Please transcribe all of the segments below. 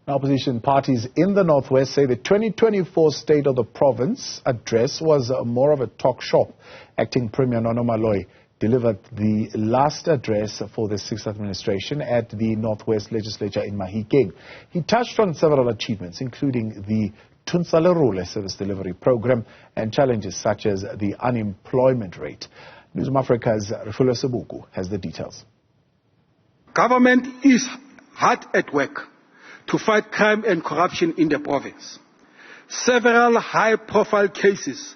Opposition parties in the Northwest say the 2024 State of the Province address was more of a talk shop. Acting Premier Nono Maloyi delivered the last address for the 6th administration at the North West legislature in Mahikeng. He touched on several achievements, including the Thuntsha Lerole service delivery program and challenges such as the unemployment rate. Newzroom Afrika's Refiloe Seboko has the details. Government is hard at work to fight crime and corruption in the province. Several high-profile cases,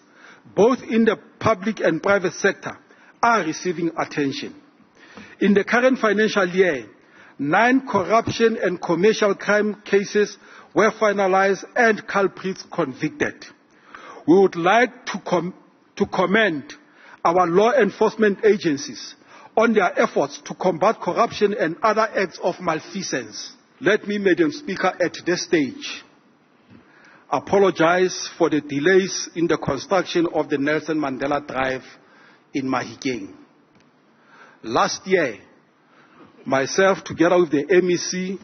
both in the public and private sector, are receiving attention. In the current financial year, 9 corruption and commercial crime cases were finalized and culprits convicted. We would like to commend our law enforcement agencies on their efforts to combat corruption and other acts of malfeasance. Let me, Madam Speaker, at this stage, apologize for the delays in the construction of the Nelson Mandela Drive in Mahikeng. Last year, myself, together with the MEC,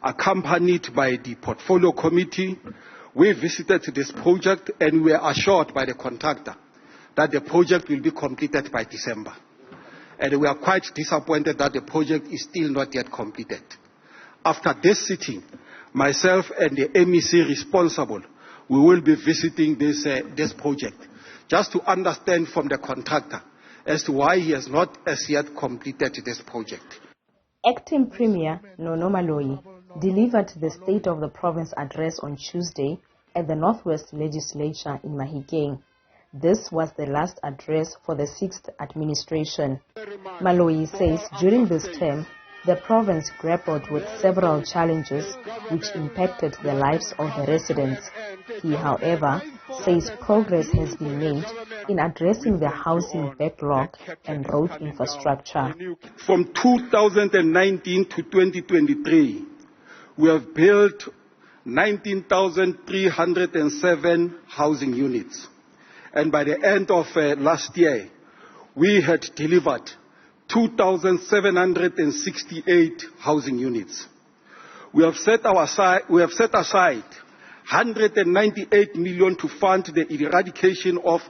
accompanied by the Portfolio Committee, we visited this project and we were assured by the contractor that the project will be completed by December. And we are quite disappointed that the project is still not yet completed. After this sitting, myself and the MEC responsible, we will be visiting this project, just to understand from the contractor as to why he has not as yet completed this project. Acting Premier Nono Maloyi delivered the State of the Province address on Tuesday at the North West legislature in Mahikeng. This was the last address for the 6th administration. Maloyi says during this term, the province grappled with several challenges which impacted the lives of the residents. He, however, says progress has been made in addressing the housing backlog and road infrastructure. From 2019 to 2023, we have built 19,307 housing units. And by the end of last year, we had delivered 2,768 housing units. We have set aside 198 million to fund the eradication of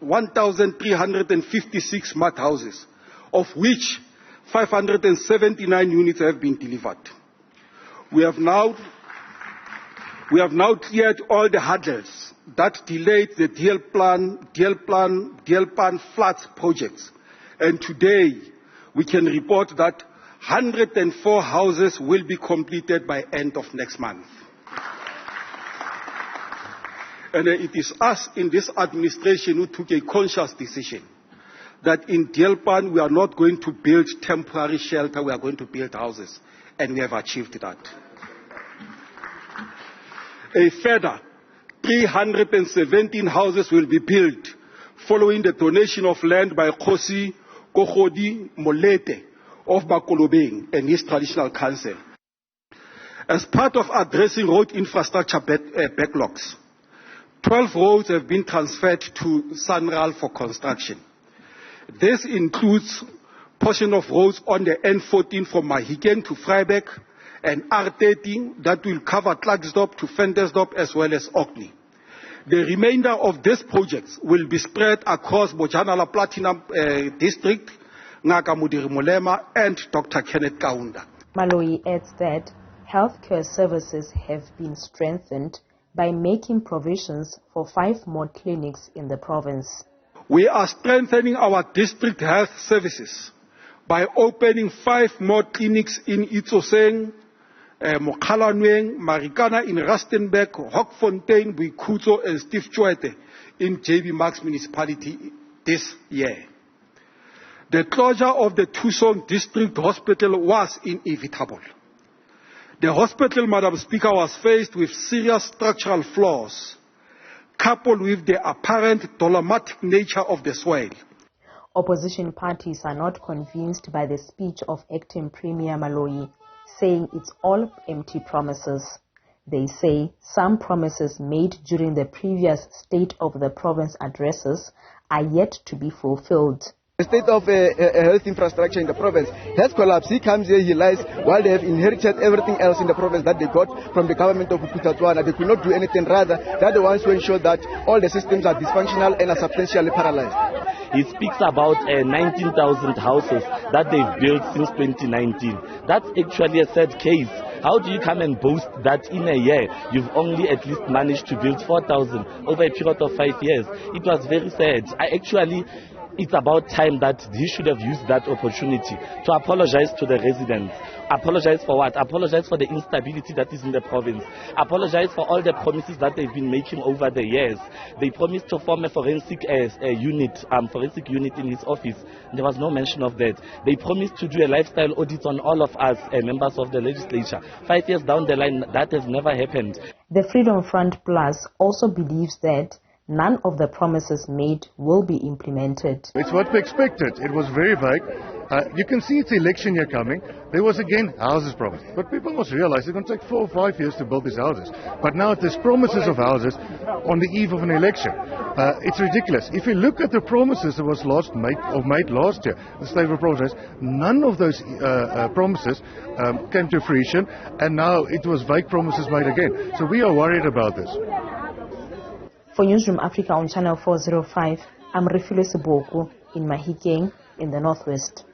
1,356 mud houses, of which 579 units have been delivered. We have now cleared all the hurdles that delayed the DL Plan floods projects. And today, we can report that 104 houses will be completed by end of next month. And it is us in this administration who took a conscious decision that in DL Plan we are not going to build temporary shelter, we are going to build houses. And we have achieved that. A further 317 houses will be built following the donation of land by Khosi Kohodi Molete of Bakolobeng and his traditional council. As part of addressing road infrastructure backlogs, 12 roads have been transferred to SANRAL for construction. This includes portion of roads on the N14 from Mahikeng to Vryburg and R30 that will cover Klerksdorp to Ventersdorp as well as Orkney. The remainder of these projects will be spread across Bojanala Platinum District, Ngaka Mudiri Molema and Dr. Kenneth Kaunda. Maloyi adds that healthcare services have been strengthened by making provisions for 5 more clinics in the province. We are strengthening our district health services by opening 5 more clinics in Itsoseng, Mokhalanweng, Marikana in Rustenburg, Hockfontein, Boikhutso and Steve Tshwete in JB Marks municipality this year. The closure of the Thusong District Hospital was inevitable. The hospital, Madam Speaker, was faced with serious structural flaws, coupled with the apparent dolomitic nature of the soil. Opposition parties are not convinced by the speech of Acting Premier Maloyi, saying it's all empty promises. They say some promises made during the previous State of the Province addresses are yet to be fulfilled. The state of health infrastructure in the province has collapsed. He comes here, he lies, while they have inherited everything else in the province that they got from the government of Thuntsha. They could not do anything. Rather, they're the ones who ensure that all the systems are dysfunctional and are substantially paralyzed. He speaks about 19,000 houses that they've built since 2019. That's actually a sad case. How do you come and boast that in a year you've only at least managed to build 4,000 over a period of 5 years? It was very sad. It's about time that he should have used that opportunity to apologize to the residents. Apologize for what? Apologize for the instability that is in the province. Apologize for all the promises that they've been making over the years. They promised to form a forensic unit in his office. There was no mention of that. They promised to do a lifestyle audit on all of us, members of the legislature. 5 years down the line, that has never happened. The Freedom Front Plus also believes that none of the promises made will be implemented. It's what we expected. It was very vague. You can see it's election year coming. There was again houses promised. But people must realize it's going to take 4 or 5 years to build these houses. But now there's promises of houses on the eve of an election. It's ridiculous. If you look at the promises that was made last year, the state of province, none of those promises came to fruition. And now it was vague promises made again. So we are worried about this. For Newzroom Afrika on Channel 405, I'm Refiloe Seboko in Mahikeng in the Northwest.